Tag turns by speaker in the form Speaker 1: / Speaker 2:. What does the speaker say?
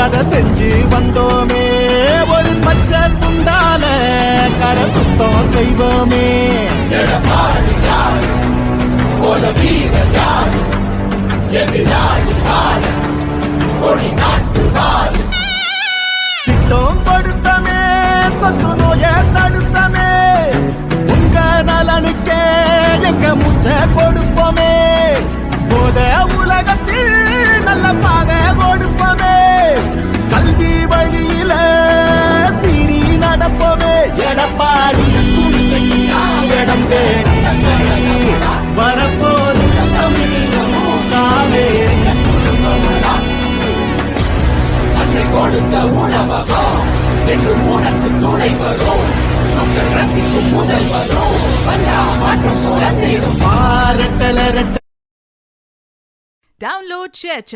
Speaker 1: அதை செஞ்சு வந்தோமே ஒரு பச்சை துண்டால கரை சுத்தம் செய்வோமே திட்டம் கொடுத்தமே சொத்து நோய தடுத்தமே உங்க நலனுக்கே எங்க மூச்சை கொடுப்போமே போத உலகத்தில் நல்ல பாதை கொடுப்போமே கல்வி வழியில சீரி நடப்போமே எடப்பாடி இடம் தேடி வரப்போது
Speaker 2: கொடுத்த உணவகம் என்று உனக்கு துணை வரும் மக்கள் ரசிக்கும் முதல் வரும் மாற்றம்
Speaker 1: பாரட்டல
Speaker 3: Download ShareChat